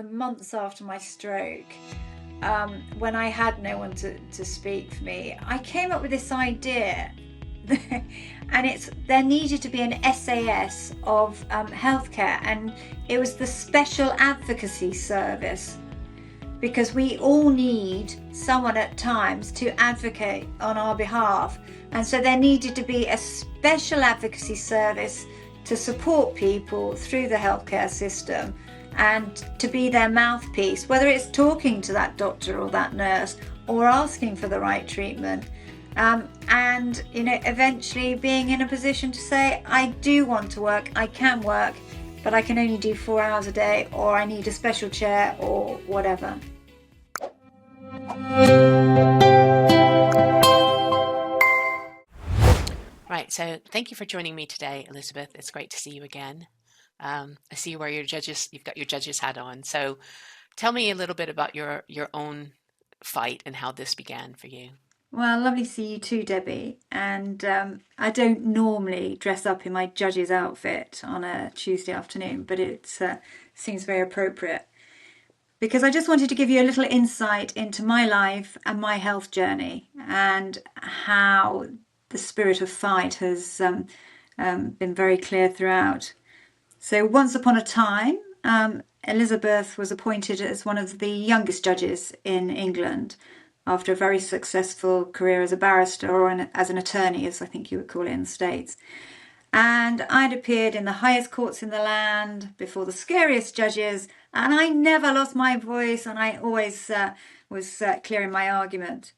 the months after my stroke, when I had no one to speak for me, I came up with this idea. And there needed to be an SAS of healthcare, and it was the special advocacy service, because we all need someone at times to advocate on our behalf. And so there needed to be a special advocacy service to support people through the healthcare system and to be their mouthpiece, whether it's talking to that doctor or that nurse or asking for the right treatment. And eventually being in a position to say, I do want to work, I can work, but I can only do 4 hours a day, or I need a special chair or whatever. Right, so thank you for joining me today, Elizabeth. It's great to see you again. I see you wear you've got your judge's hat on. So tell me a little bit about your own fight and how this began for you. Well, lovely to see you too, Debbie. And I don't normally dress up in my judge's outfit on a Tuesday afternoon, but it seems very appropriate, because I just wanted to give you a little insight into my life and my health journey, and how the spirit of fight has been very clear throughout. So once upon a time, Elizabeth was appointed as one of the youngest judges in England, after a very successful career as a barrister, or as an attorney, as I think you would call it in the States. And I'd appeared in the highest courts in the land, before the scariest judges, and I never lost my voice, and I always was clear in my argument.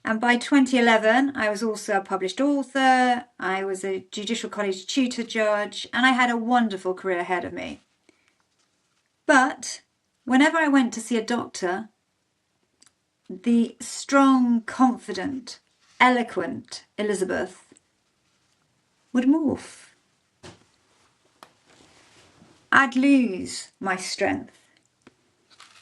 And by 2011, I was also a published author, I was a Judicial College tutor judge, and I had a wonderful career ahead of me. But whenever I went to see a doctor, the strong, confident, eloquent Elizabeth would morph. I'd lose my strength,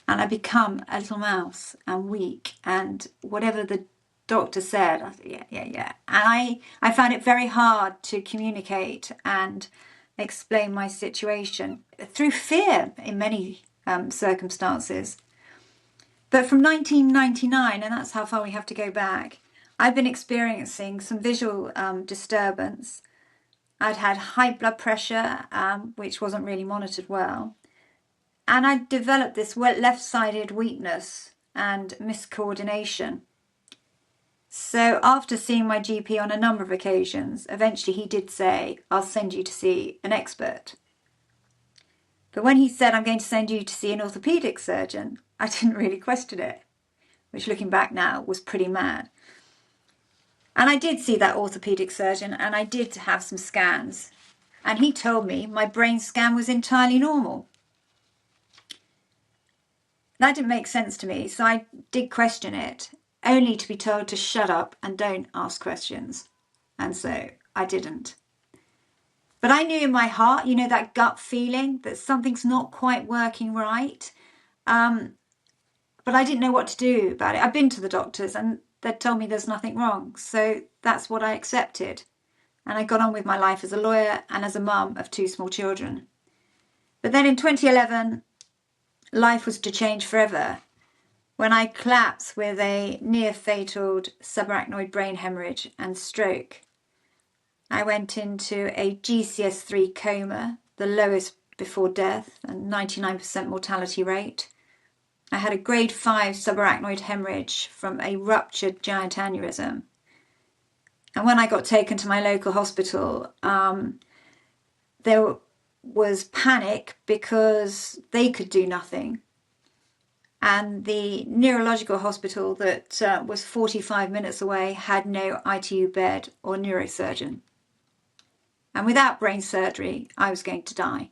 and I'd become a little mouse and weak, and whatever the doctor said, I said, yeah. And I found it very hard to communicate and explain my situation, through fear in many circumstances. But from 1999, and that's how far we have to go back, I've been experiencing some visual disturbance. I'd had high blood pressure, which wasn't really monitored well. And I developed this left-sided weakness and miscoordination. So after seeing my GP on a number of occasions, eventually he did say, I'll send you to see an expert. But when he said, I'm going to send you to see an orthopaedic surgeon, I didn't really question it, which looking back now was pretty mad. And I did see that orthopaedic surgeon, and I did have some scans. And he told me my brain scan was entirely normal. That didn't make sense to me, so I did question it, only to be told to shut up and don't ask questions. And so I didn't. But I knew in my heart, that gut feeling that something's not quite working right. But I didn't know what to do about it. I've been to the doctors and they'd told me there's nothing wrong. So that's what I accepted. And I got on with my life as a lawyer and as a mum of 2 small children. But then in 2011, life was to change forever, when I collapsed with a near-fatal subarachnoid brain hemorrhage and stroke. I went into a GCS3 coma, the lowest before death, and 99% mortality rate. I had a grade 5 subarachnoid hemorrhage from a ruptured giant aneurysm. And when I got taken to my local hospital, there was panic because they could do nothing. And the neurological hospital that was 45 minutes away had no ITU bed or neurosurgeon. And without brain surgery, I was going to die.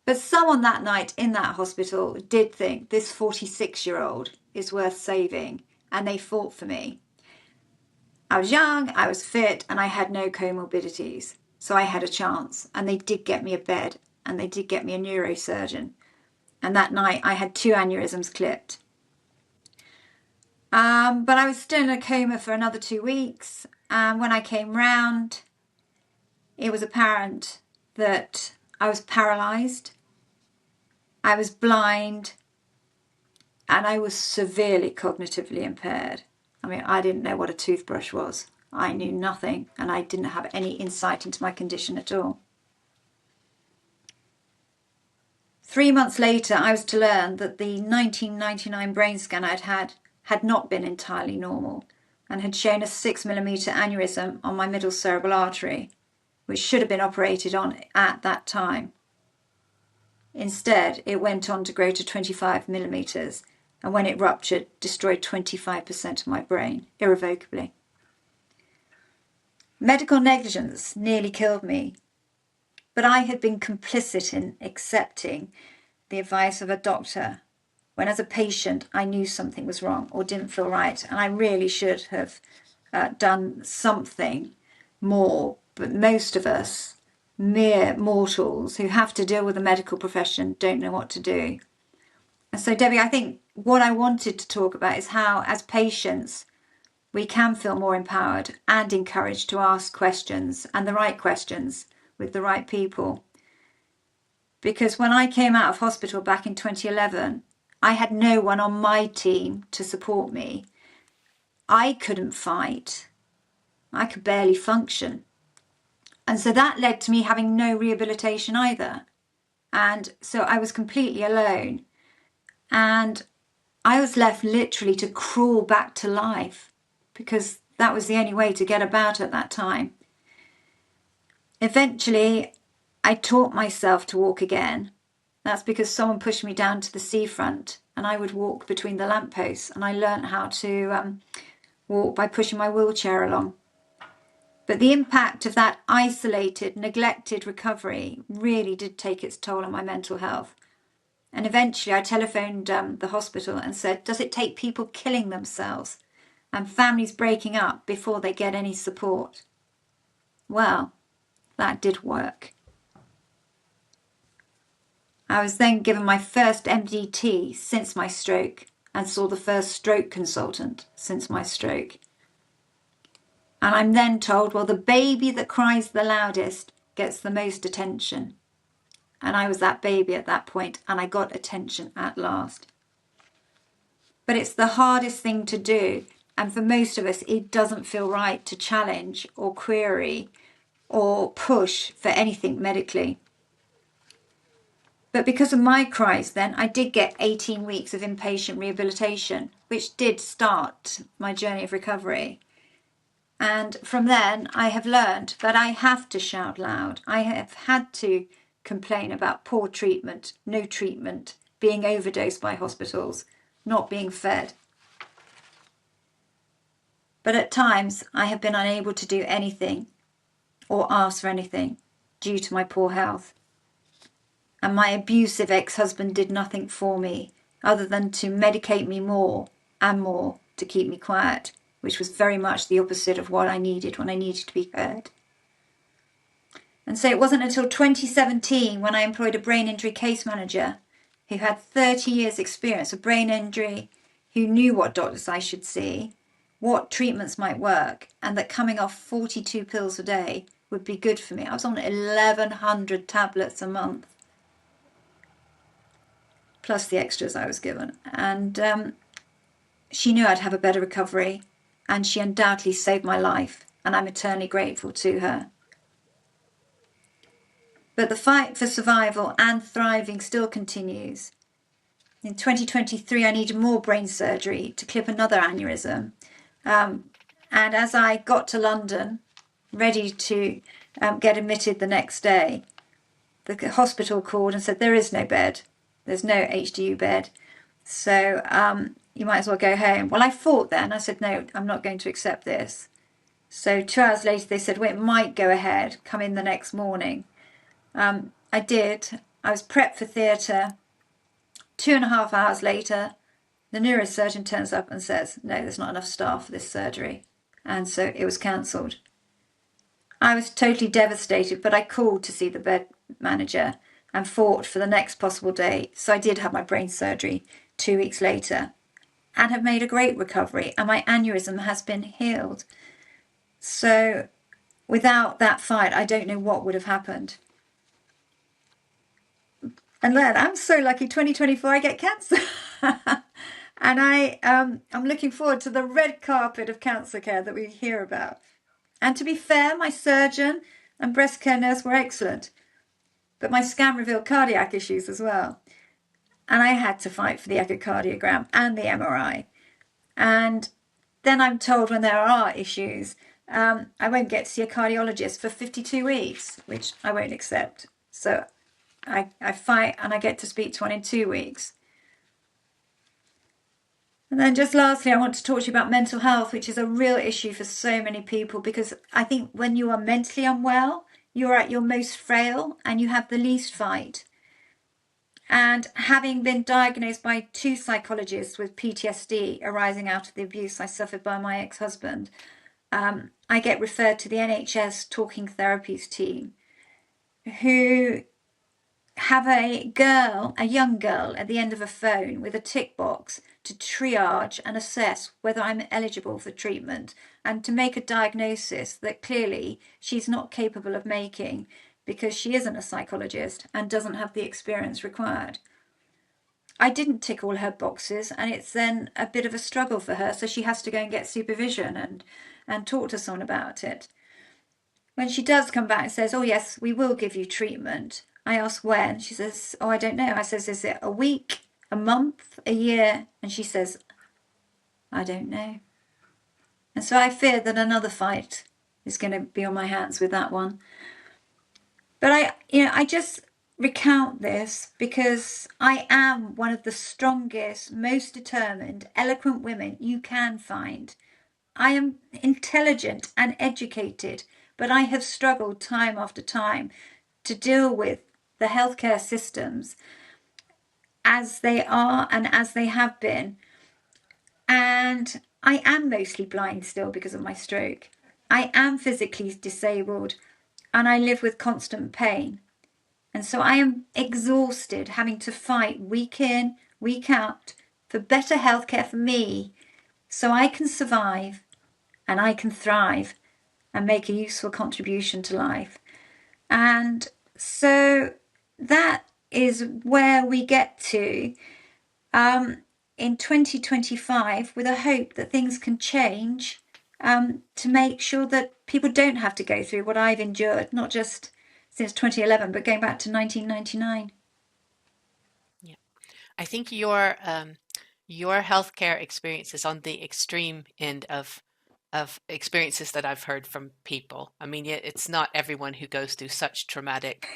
But someone that night in that hospital did think this 46-year-old is worth saving, and they fought for me. I was young, I was fit, and I had no comorbidities, so I had a chance. And they did get me a bed, and they did get me a neurosurgeon. And that night I had 2 aneurysms clipped. But I was still in a coma for another 2 weeks. And when I came round, it was apparent that I was paralysed. I was blind, and I was severely cognitively impaired. I mean, I didn't know what a toothbrush was. I knew nothing, and I didn't have any insight into my condition at all. 3 months later, I was to learn that the 1999 brain scan I'd had not been entirely normal and had shown a 6mm aneurysm on my middle cerebral artery, which should have been operated on at that time. Instead, it went on to grow to 25mm, and when it ruptured, destroyed 25% of my brain, irrevocably. Medical negligence nearly killed me, but I had been complicit in accepting the advice of a doctor when, as a patient, I knew something was wrong or didn't feel right, and I really should have done something more. But most of us, mere mortals who have to deal with the medical profession, don't know what to do. And so, Debbie, I think what I wanted to talk about is how, as patients, we can feel more empowered and encouraged to ask questions, and the right questions, with the right people. Because when I came out of hospital back in 2011, I had no one on my team to support me. I couldn't fight. I could barely function. And so that led to me having no rehabilitation either. And so I was completely alone. And I was left literally to crawl back to life, because that was the only way to get about at that time. Eventually, I taught myself to walk again. That's because someone pushed me down to the seafront and I would walk between the lampposts, and I learnt how to walk by pushing my wheelchair along. But the impact of that isolated, neglected recovery really did take its toll on my mental health. And eventually I telephoned the hospital and said, does it take people killing themselves and families breaking up before they get any support? Well, that did work. I was then given my first MDT since my stroke and saw the first stroke consultant since my stroke. And I'm then told, well, the baby that cries the loudest gets the most attention. And I was that baby at that point, and I got attention at last. But it's the hardest thing to do. And for most of us, it doesn't feel right to challenge or query or push for anything medically. But because of my cries then, I did get 18 weeks of inpatient rehabilitation, which did start my journey of recovery. And from then, I have learned that I have to shout loud. I have had to complain about poor treatment, no treatment, being overdosed by hospitals, not being fed. But at times, I have been unable to do anything or ask for anything due to my poor health. And my abusive ex-husband did nothing for me other than to medicate me more and more to keep me quiet, which was very much the opposite of what I needed when I needed to be heard. And so it wasn't until 2017 when I employed a brain injury case manager who had 30 years experience of brain injury, who knew what doctors I should see, what treatments might work, and that coming off 42 pills a day would be good for me. I was on 1,100 tablets a month, plus the extras I was given. And she knew I'd have a better recovery, and she undoubtedly saved my life, and I'm eternally grateful to her. But the fight for survival and thriving still continues. In 2023, I needed more brain surgery to clip another aneurysm. And as I got to London, ready to get admitted the next day, the hospital called and said, there is no bed. There's no HDU bed. So you might as well go home. Well, I fought then. I said, no, I'm not going to accept this. So 2 hours later, they said, well, it might go ahead. Come in the next morning. I did. I was prepped for theatre. 2.5 hours later, the neurosurgeon turns up and says, no, there's not enough staff for this surgery. And so it was cancelled. I was totally devastated, but I called to see the bed manager and fought for the next possible date. So I did have my brain surgery 2 weeks later and have made a great recovery, and my aneurysm has been healed. So without that fight, I don't know what would have happened. And then I'm so lucky, 2024, I get cancer. And I'm looking forward to the red carpet of cancer care that we hear about. And to be fair, my surgeon and breast care nurse were excellent. But my scan revealed cardiac issues as well. And I had to fight for the echocardiogram and the MRI. And then I'm told when there are issues, I won't get to see a cardiologist for 52 weeks, which I won't accept. So I fight and I get to speak to one in 2 weeks. And then just lastly, I want to talk to you about mental health, which is a real issue for so many people, because I think when you are mentally unwell, you're at your most frail and you have the least fight. And having been diagnosed by 2 psychologists with PTSD arising out of the abuse I suffered by my ex-husband, I get referred to the NHS talking therapies team, who have a young girl at the end of a phone with a tick box to triage and assess whether I'm eligible for treatment and to make a diagnosis that clearly she's not capable of making because she isn't a psychologist and doesn't have the experience required. I didn't tick all her boxes, and it's then a bit of a struggle for her, so she has to go and get supervision and talk to someone about it. When she does come back and says, oh yes, we will give you treatment, I ask when. She says, oh, I don't know. I says, is it a week, a month, a year? And she says, I don't know. And so I fear that another fight is going to be on my hands with that one. But I just recount this because I am one of the strongest, most determined, eloquent women you can find. I am intelligent and educated, but I have struggled time after time to deal with the healthcare systems as they are and as they have been. And I am mostly blind still because of my stroke. I am physically disabled and I live with constant pain. And so I am exhausted having to fight week in, week out for better healthcare for me so I can survive and I can thrive and make a useful contribution to life. And so that is where we get to in 2025 with a hope that things can change to make sure that people don't have to go through what I've endured, not just since 2011, but going back to 1999. Yeah. I think your healthcare experience is on the extreme end of experiences that I've heard from people. I mean, it's not everyone who goes through such traumatic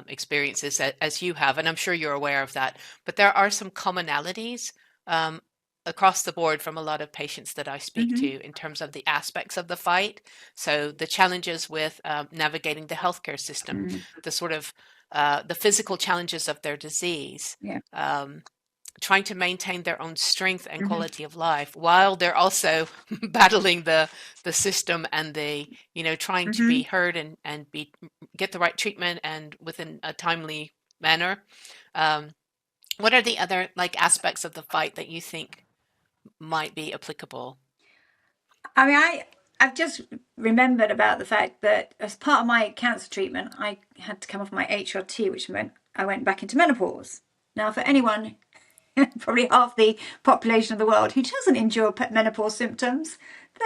experiences as you have, and I'm sure you're aware of that. But there are some commonalities um, across the board from a lot of patients that I speak Mm-hmm. to in terms of the aspects of the fight. So the challenges with navigating the healthcare system, Mm. the sort of the physical challenges of their disease. Yeah. Um, Trying to maintain their own strength and Mm-hmm. quality of life while they're also battling the system and the trying to Mm-hmm. be heard and be get the right treatment and within a timely manner. Um, what are the other like aspects of the fight that you think might be applicable? I mean, I've just remembered about the fact that as part of my cancer treatment, I had to come off my HRT, which meant I went back into menopause. Now, for anyone, probably half the population of the world, who doesn't endure menopause symptoms,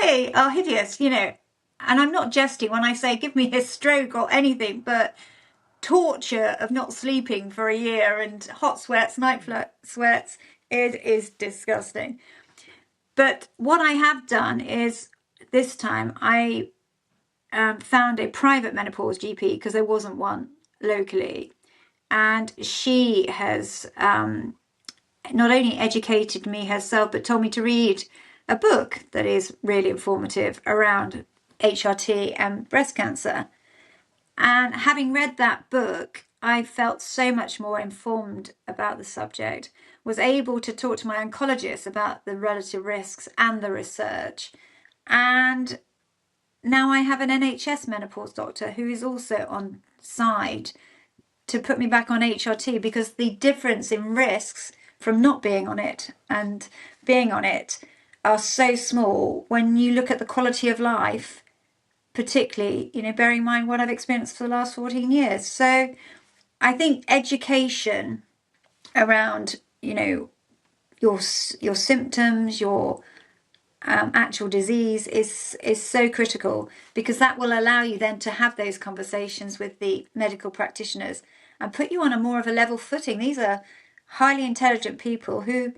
they are hideous, And I'm not jesting when I say give me a stroke or anything, but torture of not sleeping for a year and hot sweats, night sweats, it is disgusting. But what I have done is this time I found a private menopause GP because there wasn't one locally. And she has not only educated me herself, but told me to read a book that is really informative around HRT and breast cancer. And having read that book, I felt so much more informed about the subject, was able to talk to my oncologist about the relative risks and the research. And now I have an NHS menopause doctor who is also on side to put me back on HRT because the difference in risks from not being on it and being on it are so small when you look at the quality of life, particularly, bearing in mind what I've experienced for the last 14 years. So I think education around, your symptoms, your actual disease is so critical, because that will allow you then to have those conversations with the medical practitioners and put you on a more of a level footing. These are highly intelligent people who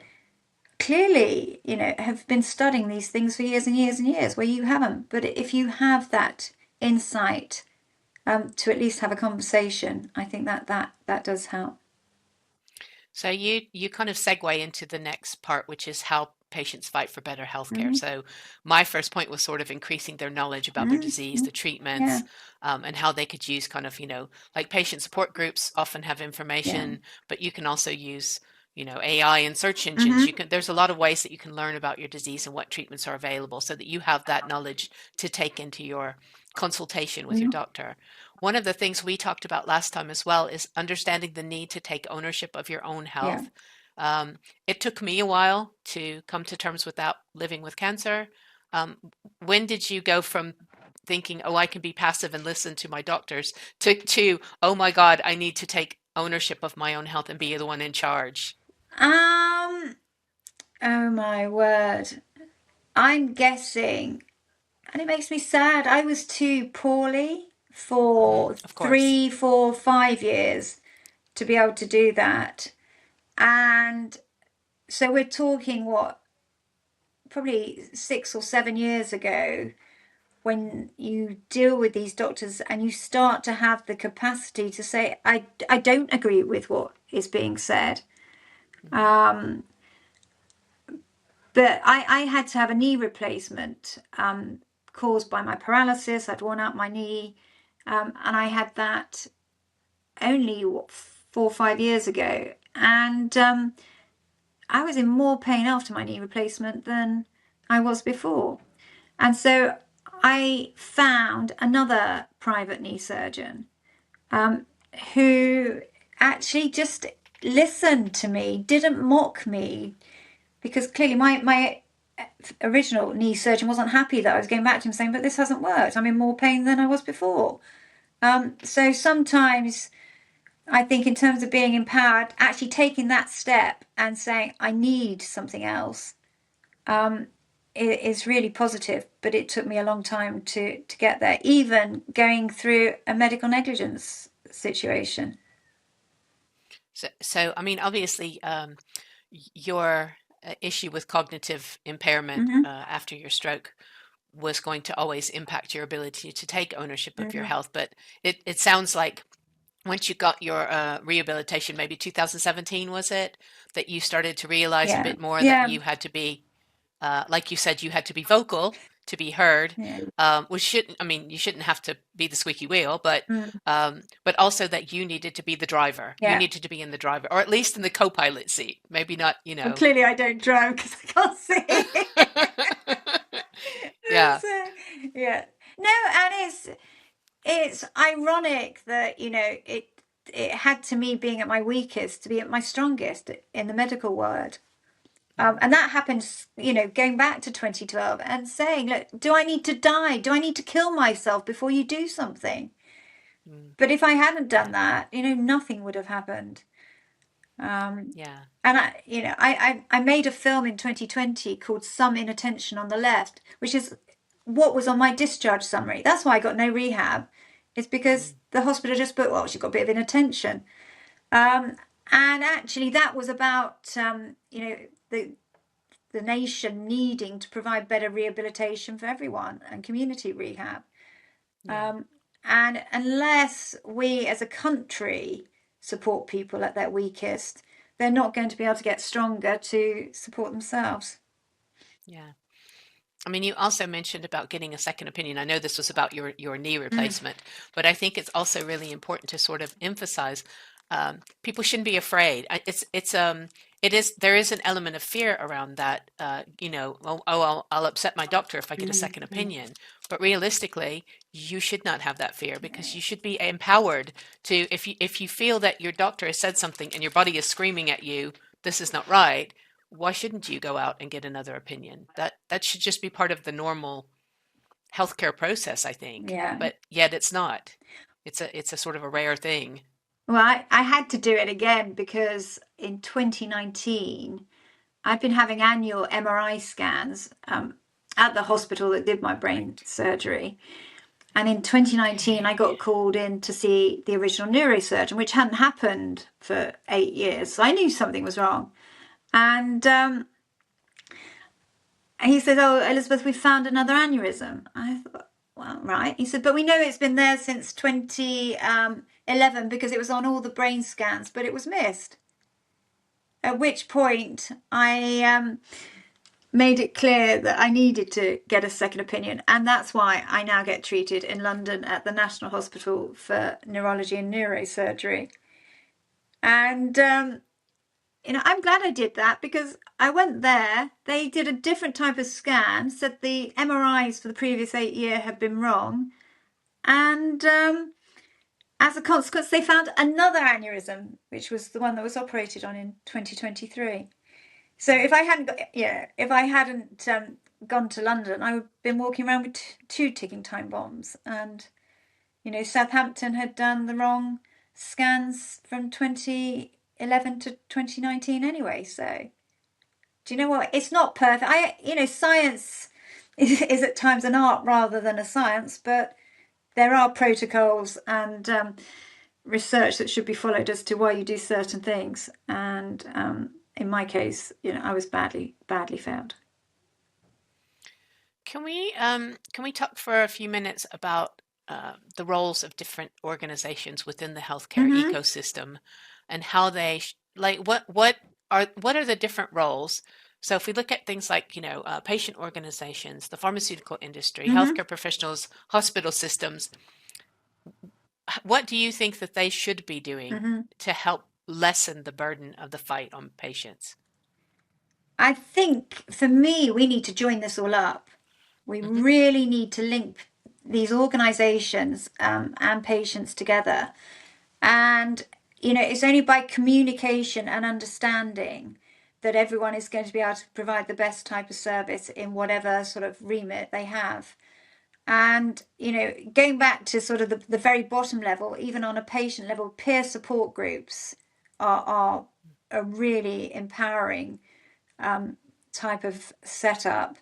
clearly, have been studying these things for years and years and years, where you haven't. But if you have that insight, to at least have a conversation, I think that does help. So you kind of segue into the next part, which is how patients fight for better healthcare. Mm-hmm. So my first point was sort of increasing their knowledge about their disease, Mm-hmm. the Yeah, treatments, and how they could use kind of, like patient support groups often have yeah. information, but you can also use, AI and search engines. Mm-hmm. There's a lot of ways that you can learn about your disease and what treatments are available so that you have that knowledge to take into your consultation with your Mm-hmm. doctor. One of the things we talked about last time as well is understanding the need to take ownership of your own Yeah. health. Um, it took me a while to come to terms with that living with cancer. Um, when did you go from thinking, oh, I can be passive and listen to my doctors, to oh my God, I need to take ownership of my own health and be the one in charge? Um. Oh my word. I'm guessing, and it makes me sad. I was too poorly for Of course. 3, 4, 5 years to be able to do that. And so we're talking, what, probably 6 or 7 years ago, when you deal with these doctors and you start to have the capacity to say, I don't agree with what is being said. Mhm. Um, but I had to have a knee replacement, caused by my paralysis. I'd worn out my knee, and I had that only, what, 4 or 5 years ago. And I was in more pain after my knee replacement than I was before. And so I found another private knee surgeon, um, who actually just listened to me, didn't mock me, because clearly my original knee surgeon wasn't happy that I was going back to him saying, but this hasn't worked. I'm in more pain than I was before. So sometimes I think, in terms of being empowered, actually taking that step and saying, I need something else, um, is really positive. But it took me a long time to get there, even going through a medical negligence situation. So I mean, obviously, your issue with cognitive impairment Mm-hmm. after your stroke was going to always impact your ability to take ownership of your Mm-hmm. health. But it sounds like once you got your rehabilitation, maybe 2017 was it, that you started to realize a Yeah, bit more that yeah, you had to be, like you said, you had to be vocal to be heard, yeah. which shouldn't, I mean, you shouldn't have to be the squeaky wheel, Mm. but also that you needed to be the driver. You Yeah. needed to be in the driver, or at least in the co-pilot seat. Maybe not, Well, clearly I don't drive because I can't see. Yeah. So, yeah. No, and it's ironic that, it had to me being at my weakest to be at my strongest in the medical world. Mhm. And that happens, going back to 2012 and saying, look, do I need to die? Do I need to kill myself before you do something? Mm. But if I hadn't done Yeah. that, nothing would have happened. Um, Yeah. and I made a film in 2020 called Some Inattention on the Left, which is what was on my discharge summary. That's why I got no rehab. It's because Mm. the hospital just put, well, she's got a bit of inattention. Um, and actually, that was about, the nation needing to provide better rehabilitation for everyone and community rehab. Yeah. Um, and unless we as a country support people at their weakest, they're not going to be able to get stronger to support themselves. Yeah. I mean, you also mentioned about getting a second opinion. I know this was about your knee Mm. replacement, but I think it's also really important to sort of emphasize people shouldn't be afraid. It is there is an element of fear around that. I'll upset my doctor if I get a second Mm. opinion. But realistically, you should not have that fear because you should be empowered to if you feel that your doctor has said something and your body is screaming at you, this is not right, why shouldn't you go out and get another opinion? That should just be part of the normal healthcare process, I think. Yeah. But yet it's not. It's a sort of a rare thing. Well, I had to do it again because in 2019, I'd been having annual MRI scans at the hospital that did my brain Right. surgery. And in 2019, I Okay. got called in to see the original neurosurgeon, which hadn't happened for 8 years. So I knew something was wrong. And he said, "Oh, Elizabeth, we found another aneurysm." I thought, well, right. He said, "But we know it's been there since 2011 because it was on all the brain scans, but it was missed." At which point I made it clear that I needed to get a second opinion. And that's why I now get treated in London at the National Hospital for Neurology and Neurosurgery. And I'm glad I did that because I went there. They did a different type of scan, said the MRIs for the previous 8 years had been wrong, and as a consequence, they found another aneurysm, which was the one that was operated on in 2023. So if I hadn't, gone to London, I would have been walking around with two ticking time bombs, and Southampton had done the wrong scans from 2011 to 2019 anyway. So do you know what? It's not perfect. Science is at times an art rather than a science, but there are protocols and research that should be followed as to why you do certain things. And in my case, I was badly failed. Can we talk for a few minutes about the roles of different organizations within the healthcare Mm-hmm. ecosystem and how they what are the different roles? So if we look at things like, patient organizations, the pharmaceutical industry, Mm-hmm. healthcare professionals, hospital systems, what do you think that they should be doing Mm-hmm. to help lessen the burden of the fight on patients? I think for me, we need to join this all up. We Hmm. really need to link these organizations and patients together. And, it's only by communication and understanding that everyone is going to be able to provide the best type of service in whatever sort of remit they have. And, going back to sort of the very bottom level, even on a patient level, peer support groups are a really empowering type of setup.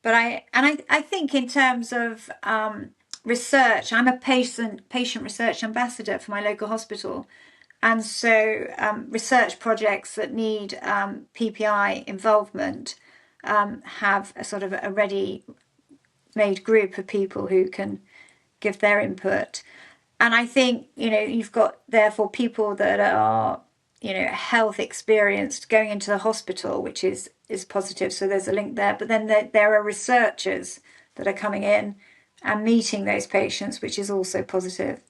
But I think in terms of research, I'm a patient research ambassador for my local hospital, and so research projects that need PPI involvement have a sort of a ready-made group of people who can give their input. And I think you've got therefore people that are health experienced going into the hospital, which is positive. So there's a link there. But then there are researchers that are coming in and meeting those patients, which is also positive.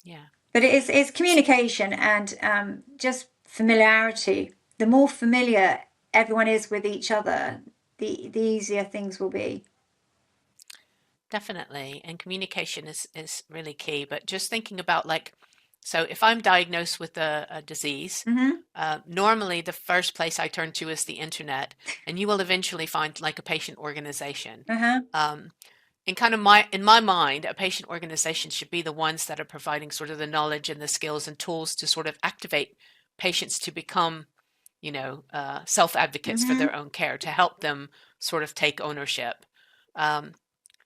Yeah. But it's communication and just familiarity. The more familiar everyone is with each other, the easier things will be. Definitely. And communication is really key. But just thinking about so if I'm diagnosed with a disease, Mm-hmm. normally the first place I turn to is the internet, and you will eventually find like a patient organization. Uh-huh. Um, in in my mind, a patient organization should be the ones that are providing sort of the knowledge and the skills and tools to sort of activate patients to become, self-advocates for Mm-hmm. their own care, to help them sort of take ownership. Um,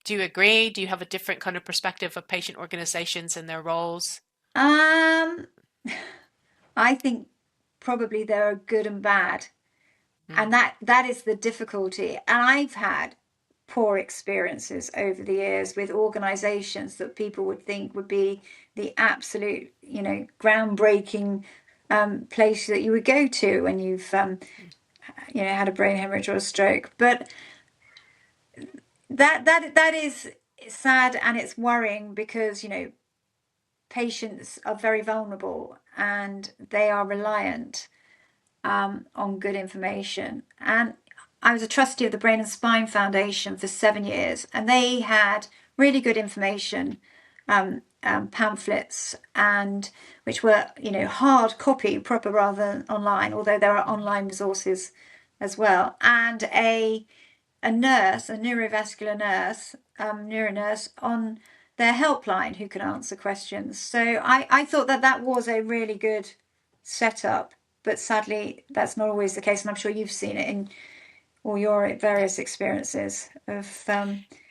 do you agree? Do you have a different kind of perspective of patient organizations and their roles? Um, I think probably there are good and bad, and Mm, that is the difficulty. And I've had poor experiences over the years with organizations that people would think would be the absolute groundbreaking place that you would go to when you've had a brain hemorrhage or a stroke. But that is sad and it's worrying because patients are very vulnerable and they are reliant on good information. And I was a trustee of the Brain and Spine Foundation for 7 years, and they had really good information pamphlets, and which were hard copy, proper rather than online. Although there are online resources as well, and a nurse, a neurovascular nurse, neuronurse on their helpline who can answer questions. So I thought that that was a really good setup, but sadly that's not always the case, and I'm sure you've seen it in all your various experiences of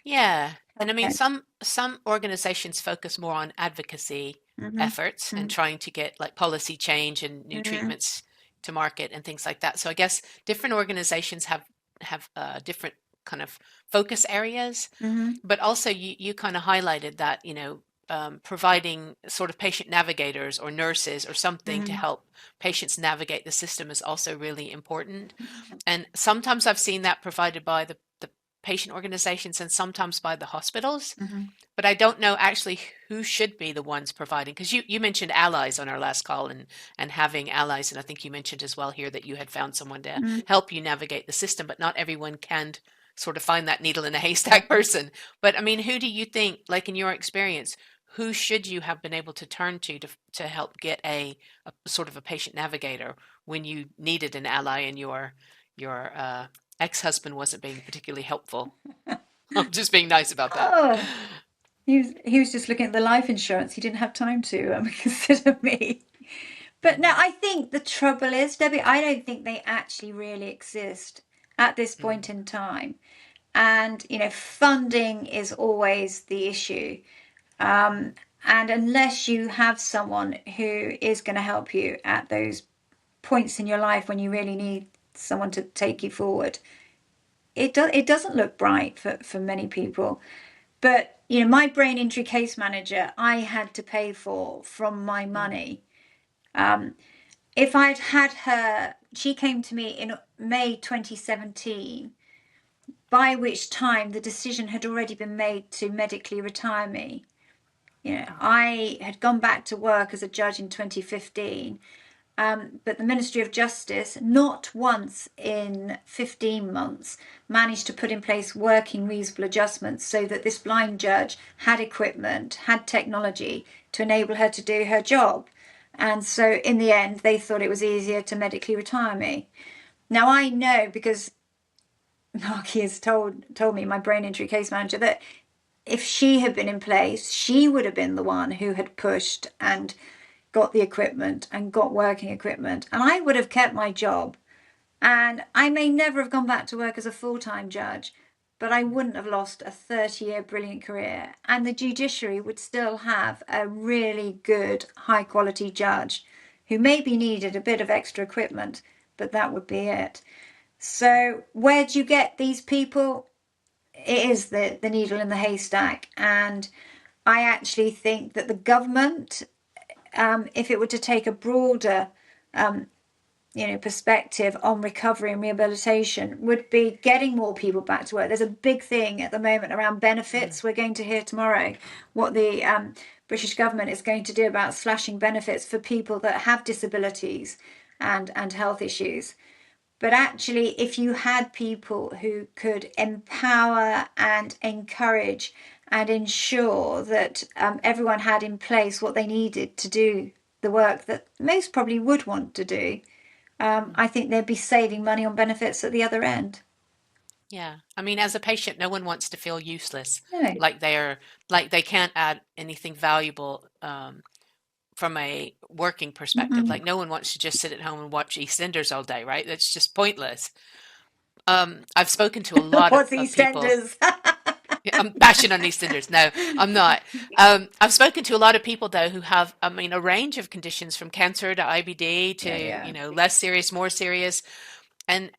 Yeah. And I mean, healthcare. some organizations focus more on advocacy Mm-hmm. efforts and Mm-hmm. trying to get like policy change and new Mm-hmm. treatments to market and things like that. So I guess different organizations have different kind of focus areas, Mm-hmm. but also you kind of highlighted that, providing sort of patient navigators or nurses or something to Mm-hmm. help patients navigate the system is also really important. And sometimes I've seen that provided by the patient organizations and sometimes by the hospitals. Mm-hmm. But I don't know actually who should be the ones providing, because you mentioned allies on our last call and having allies. And I think you mentioned as well here that you had found someone to Mm-hmm. help you navigate the system, but not everyone can sort of find that needle in a haystack Exactly. person. But I mean, who do you think, like in your experience, who should you have been able to turn to help get a sort of a patient navigator when you needed an ally and your ex-husband wasn't being particularly helpful? I'm just being nice about that. Oh, he was just looking at the life insurance. He didn't have time to consider me. But no, Hmm. I think the trouble is, Debbie, I don't think they actually really exist at this Mm, point in time. And, funding is always the issue. Um, and unless you have someone who is going to help you at those points in your life when you really need someone to take you forward, it doesn't look bright for many people. But, my brain injury case manager, I had to pay for from my mm, money. Um, if I'd had her, she came to me in May 2017, by which time the decision had already been made to medically retire me. I had gone back to work as a judge in 2015, but the Ministry of Justice, not once in 15 months, managed to put in place working reasonable adjustments so that this blind judge had equipment, had technology to enable her to do her job. And so in the end, they thought it was easier to medically retire me. Now I know because Marky has told me, my brain injury case manager, that if she had been in place, she would have been the one who had pushed and got the equipment and got working equipment, and I would have kept my job. And I may never have gone back to work as a full-time judge, but I mm. wouldn't have lost a 30-year brilliant career. And the judiciary would still have a really good, high-quality judge who maybe needed a bit of extra equipment, but that would be it. So, where do you get these people? It is the needle in the haystack. And I actually think that the government, if it were to take a broader perspective on recovery and rehabilitation, would be getting more people back to work. There's a big thing at the moment around Mm. benefits. We're going to hear tomorrow what the British government is going to do about slashing benefits for people that have disabilities and health issues. But actually, if you had people who could empower and encourage and ensure that everyone had in place what they needed to do the work that most probably would want to do, Mm. I think they'd be saving money on benefits at the other end. Yeah. I mean, as a patient, no one wants to feel useless, No. like they can't add anything valuable from a working perspective. Mm-mm. Like no one wants to just sit at home and watch EastEnders all day, right? That's just pointless. I've spoken to a lot What's of people. EastEnders? Yeah, I'm bashing on EastEnders. No, I'm not. I've spoken to a lot of people though who have, I mean, a range of conditions from cancer to IBD Yeah, to, yeah. less serious, more serious. And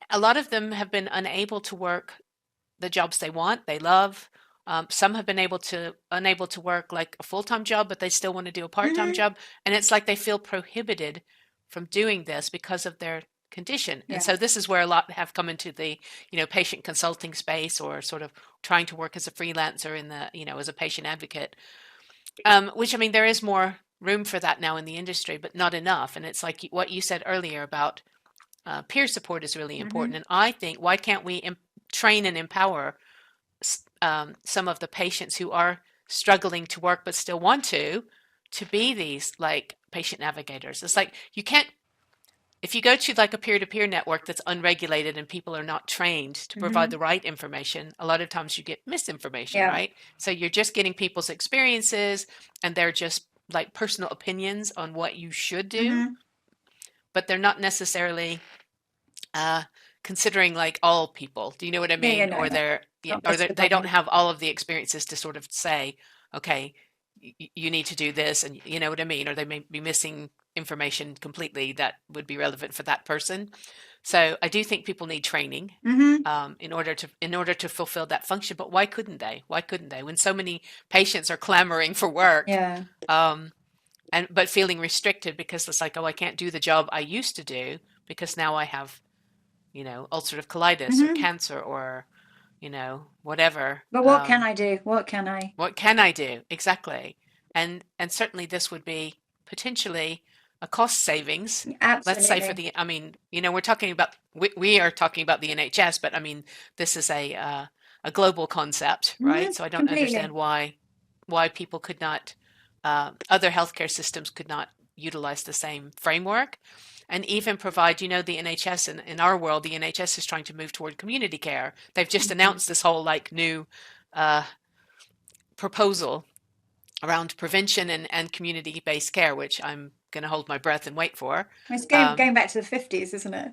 a lot of them have been unable to work the jobs they want, they love. Some have been unable to work like a full-time job, but they still want to do a part-time Mm-hmm. job. And it's like they feel prohibited from doing this because of their condition. And Yeah. so this is where a lot have come into the, patient consulting space or sort of trying to work as a freelancer in the, as a patient advocate. Which I mean, there is more room for that now in the industry, but not enough. And it's like what you said earlier about peer support is really Mm-hmm. important. And I think, why can't we train and empower some of the patients who are struggling to work but still want to be these like patient navigators? It's like you can't, if you go to like a peer-to-peer network that's unregulated and people are not trained to provide the right information, a lot of times you get misinformation, Yeah. right? So you're just getting people's experiences and they're just like personal opinions on what you should do, Mm-hmm. but they're not necessarily uh, considering like all people. Do you know what I Yeah, yeah, mean? no, no. That's the They don't problem. have all of the experiences to sort of say, okay, you need to do this, and you know what I mean? Or they may be missing information completely that would be relevant for that person. So I do think people need training Mm-hmm. in order to fulfill that function. But why couldn't they? Why couldn't they? When so many patients are clamoring for work, Yeah. um, and but feeling restricted because it's like, oh, I can't do the job I used to do because now I have, ulcerative colitis or Mm-hmm. cancer or, whatever. But what can I do? What can I? What can I do? Exactly. And certainly this would be potentially a cost savings. Let's say Absolutely. I mean, we're talking about, we are talking about the NHS, but I mean, this is a global concept, Mm-hmm. right? So I don't understand Completely. why people could not, other healthcare systems could not utilize the same framework and even provide, the NHS in our world, the NHS is trying to move toward community care. They've just Mm-hmm. announced this whole like new uh, proposal around prevention and community-based care, which I'm going to hold my breath and wait for. It's Um, going back to the 50s, isn't it?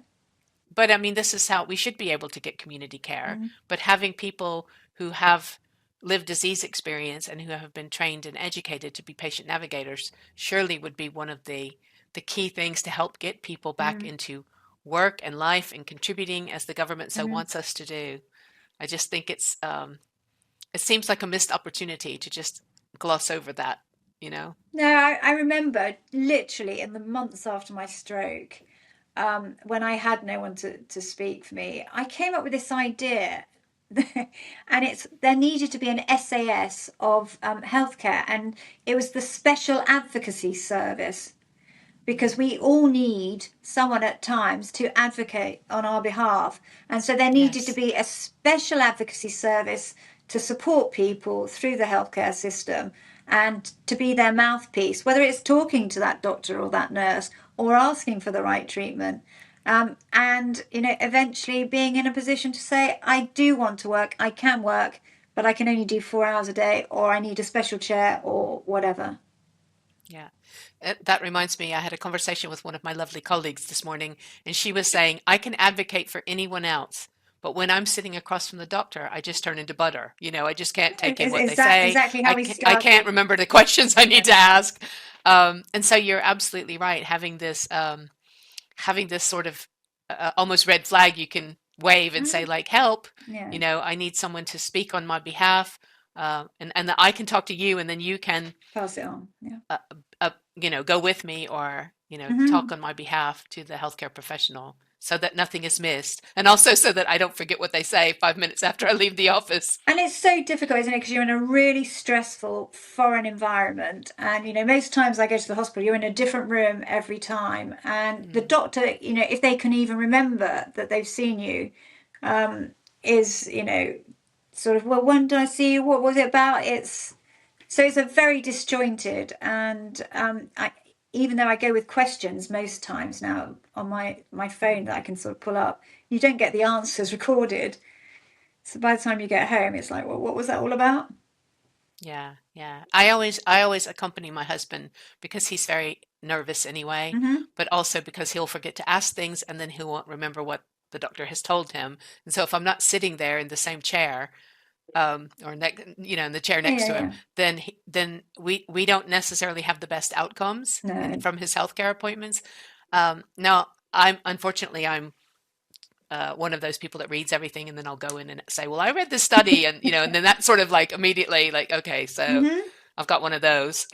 but I mean, this is how we should be able to get community care. Mm-hmm. But having people who have lived disease experience and who have been trained and educated to be patient navigators surely would be one of the key things to help get people back Mm-hmm. into work and life and contributing as the government so Mm-hmm. wants us to do. I just think it seems like a missed opportunity to just gloss over that, you know? No, I remember literally in the months after my stroke, when I had no one to speak for me, I came up with this idea. And it's there needed to be an SAS of healthcare, and it was the special advocacy service, because we all need someone at times to advocate on our behalf. And so there needed to Yes. be a special advocacy service to support people through the healthcare system and to be their mouthpiece, whether it's talking to that doctor or that nurse or asking for the right treatment. And, eventually being in a position to say, I do want to work, I can work, but I can only do 4 hours a day, or I need a special chair or whatever. Yeah. That reminds me, I had a conversation with one of my lovely colleagues this morning, and she was saying, I can advocate for anyone else, but when I'm sitting across from the doctor, I just turn into butter. I just can't take in what they say. Exactly how we I can't started. remember the questions I need Yeah. to ask. And so you're absolutely right. Having this sort of almost red flag you can wave and say Mm, like, help, yeah. I need someone to speak on my behalf, and that I can talk to you and then you can Pass it on. Yeah. go with me or talk Hmm. on my behalf to the healthcare professional so that nothing is missed, and also so that I don't forget what they say 5 minutes after I leave the office. And it's so difficult, isn't it? Because you're in a really stressful foreign environment. And, most times I go to the hospital, you're in a different room every time. And the Mm, doctor, if they can even remember that they've seen you, is, sort of, well, when did I see you? What was it about? It's a very disjointed, and even though I go with questions most times now on my phone that I can sort of pull up, you don't get the answers recorded. So by the time you get home, it's like, well, what was that all about? yeah, yeah. I always accompany my husband because he's very nervous anyway, Hmm. but also because he'll forget to ask things and then he won't remember what the doctor has told him. And so if I'm not sitting there in the same chair, or in the chair Yeah, next yeah, to him, yeah. then we don't necessarily have the best outcomes No. from his healthcare appointments. Now, I'm one of those people that reads everything, and then I'll go in and say, "Well, I read this study," and then that sort of like immediately like, okay, so Hmm. I've got one of those.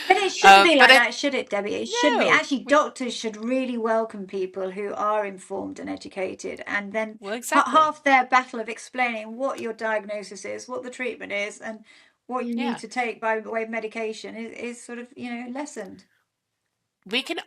But it shouldn't be But like that, should it, Debbie? It shouldn't be. no, Actually, doctors should really welcome people who are informed and educated, and then well, exactly, half their battle of explaining what your diagnosis is, what the treatment is, and what you need yeah. to take by way of medication is sort of, lessened. We can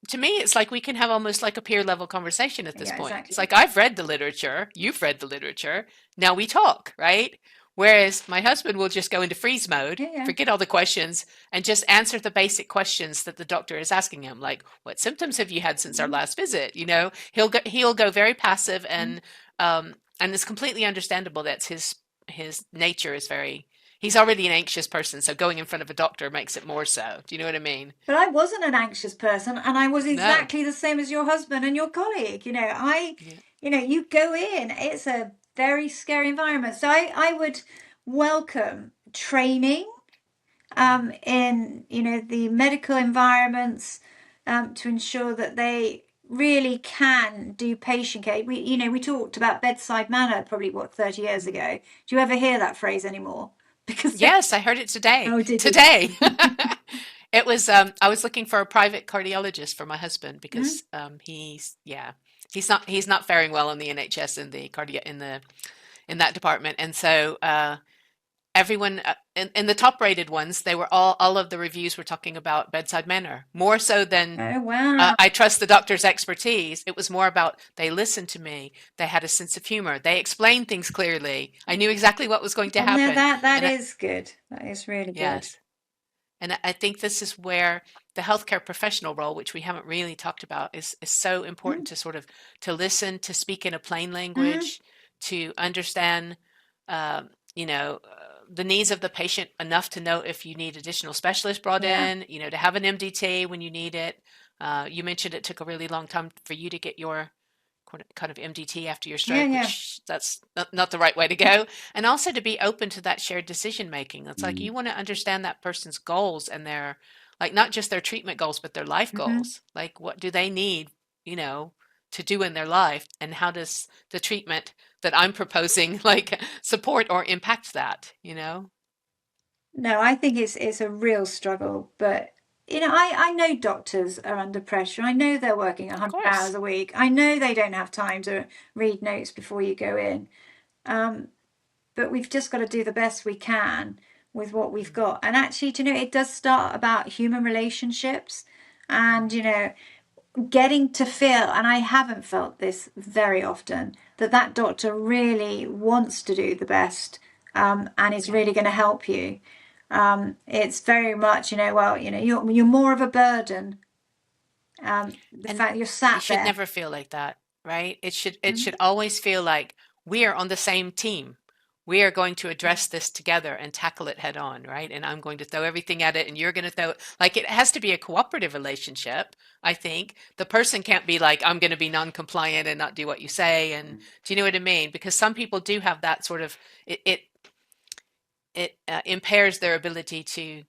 To me it's like we can have almost like a peer level conversation at this Yeah, point. It's exactly. like I've read the literature, you've read the literature, now we talk, right? Whereas my husband will just go into freeze mode, Yeah, yeah. forget all the questions, and just answer the basic questions that the doctor is asking him, like, "What symptoms have you had since our Mm, last visit?" He'll go very passive, mm. and it's completely understandable. That's his nature is very. He's already an anxious person, so going in front of a doctor makes it more so. Do you know what I mean? But I wasn't an anxious person, and I was No. exactly the same as your husband and your colleague. Yeah. You go in, it's a very scary environment. So I would welcome training in, the medical environments to ensure that they really can do patient care. We talked about bedside manner probably, 30 years ago. Do you ever hear that phrase anymore? Because, Yes, I heard it today. oh, did you? Today. It was I was looking for a private cardiologist for my husband Mm, because he's not faring well in the NHS in that department. And so everyone in the top rated ones, they were all of the reviews were talking about bedside manner more so than oh, wow. I trust the doctor's expertise. It was more about they listened to me, they had a sense of humor, they explained things clearly, I knew exactly what was going to Oh, no, happen. that And is good. That is really good. yes. And I think this is where the healthcare professional role, which we haven't really talked about, is so important Mm, to sort of to listen, to speak in a plain mm, language, to understand, uh, the needs of the patient enough to know if you need additional specialists brought yeah. in, to have an MDT when you need it. You mentioned it took a really long time for you to get your kind of MDT after your Yeah, stroke, yeah. which that's not the right way to go. And also to be open to that shared decision making. It's like Mm, you want to understand that person's goals and their, like, not just their treatment goals, but their life hmm. goals. Like, what do they need, you know, to do in their life? And how does the treatment that I'm proposing, like, support or impact that? No, I think it's a real struggle, but I know doctors are under pressure. I know they're working Of 100 hours course. a week. I know they don't have time to read notes before you go in. Um, but we've just got to do the best we can with what we've got. And actually, it does start about human relationships and, getting to feel, and I haven't felt this very often, that doctor really wants to do the best and is Yeah. really going to help you. It's very much, well, you're more of a burden. The And fact you're it sat should there. never feel like that, right? It should Mm, always feel like we are on the same team. We are going to address this together and tackle it head on, right? And I'm going to throw everything at it and you're going to throw, like, it has to be a cooperative relationship, I think. The person can't be like, I'm going to be non-compliant and not do what you say. And do you know what I mean? Because some people do have that sort of it impairs their ability to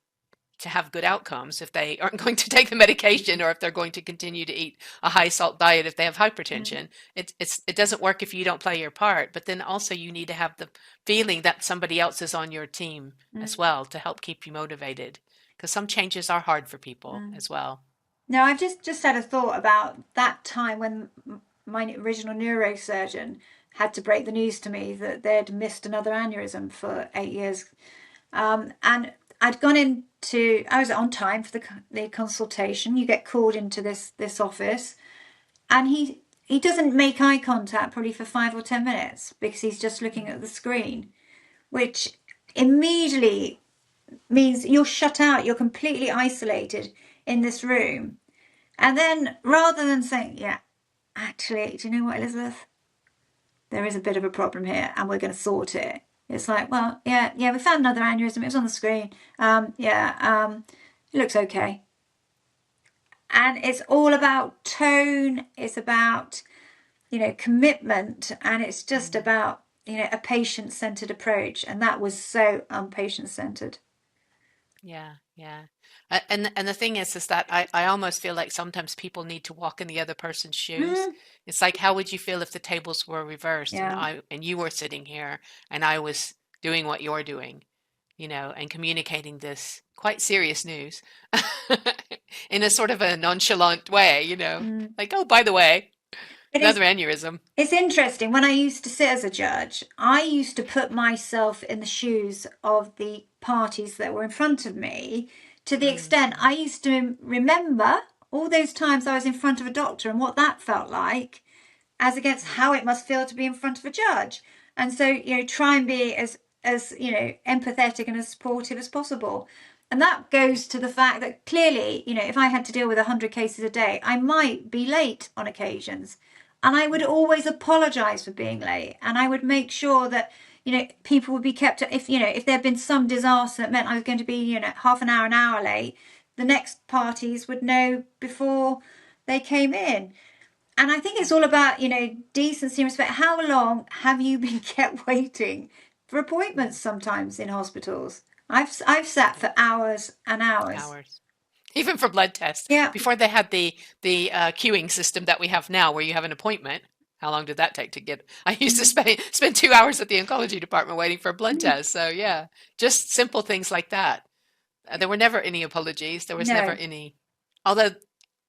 have good outcomes if they aren't going to take the medication or if they're going to continue to eat a high salt diet if they have mm, hypertension. It doesn't work if you don't play your part, but then also you need to have the feeling that somebody else is on your team as mm, well to help keep you motivated, because some changes are hard for people mm. as well. No, I've just had a thought about that time when my original neurosurgeon had to break the news to me that they'd missed another aneurysm for 8 years. And I was on time for the consultation. You get called into this office, and he doesn't make eye contact probably for 5 or 10 minutes because he's just looking at the screen, which immediately means you're shut out. You're completely isolated in this room. And then rather than saying, yeah, actually, do you know what, Elizabeth? There is a bit of a problem here and we're going to sort it. It's like, well, yeah, we found another aneurysm. It was on the screen. It looks okay. And it's all about tone. It's about, commitment. And it's just Mm. about, a patient-centered approach. And that was so unpatient-centered. Yeah, yeah. And the thing is that I almost feel like sometimes people need to walk in the other person's shoes. Mm, It's like, how would you feel if the tables were reversed and yeah. you were sitting here and I was doing what you're doing, and communicating this quite serious news in a sort of a nonchalant way. Mm. Like, oh, by the way, It is another aneurysm. It's interesting. When I used to sit as a judge, I used to put myself in the shoes of the parties that were in front of me to the Mm, extent I used to remember all those times I was in front of a doctor and what that felt like as against mm, how it must feel to be in front of a judge. And so, try and be as as empathetic and as supportive as possible. And that goes to the fact that clearly, if I had to deal with 100 cases a day, I might be late on occasions. And I would always apologise for being late. And I would make sure that, people would be kept, if there had been some disaster that meant I was going to be, half an hour late, the next parties would know before they came in. And I think it's all about, decency and respect. How long have you been kept waiting for appointments sometimes in hospitals? I've sat for hours and hours. Hours. Even for blood tests. Yeah. Before they had the queuing system that we have now, where you have an appointment. How long did that take to get? I used to spend 2 hours at the oncology department waiting for a blood test. So yeah, just simple things like that. There were never any apologies. There was never No. any, although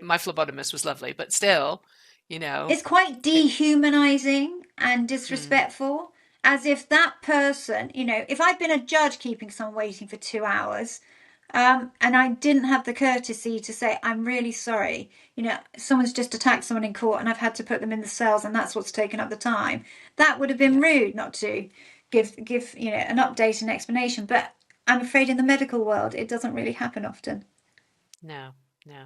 my phlebotomist was lovely, but still, It's quite dehumanizing and disrespectful, as if that person, if I'd been a judge keeping someone waiting for 2 hours, and I didn't have the courtesy to say, I'm really sorry, someone's just attacked someone in court and I've had to put them in the cells and that's what's taken up the time. That would have been yeah, rude not to give an update and explanation. But I'm afraid in the medical world, it doesn't really happen often. no, no.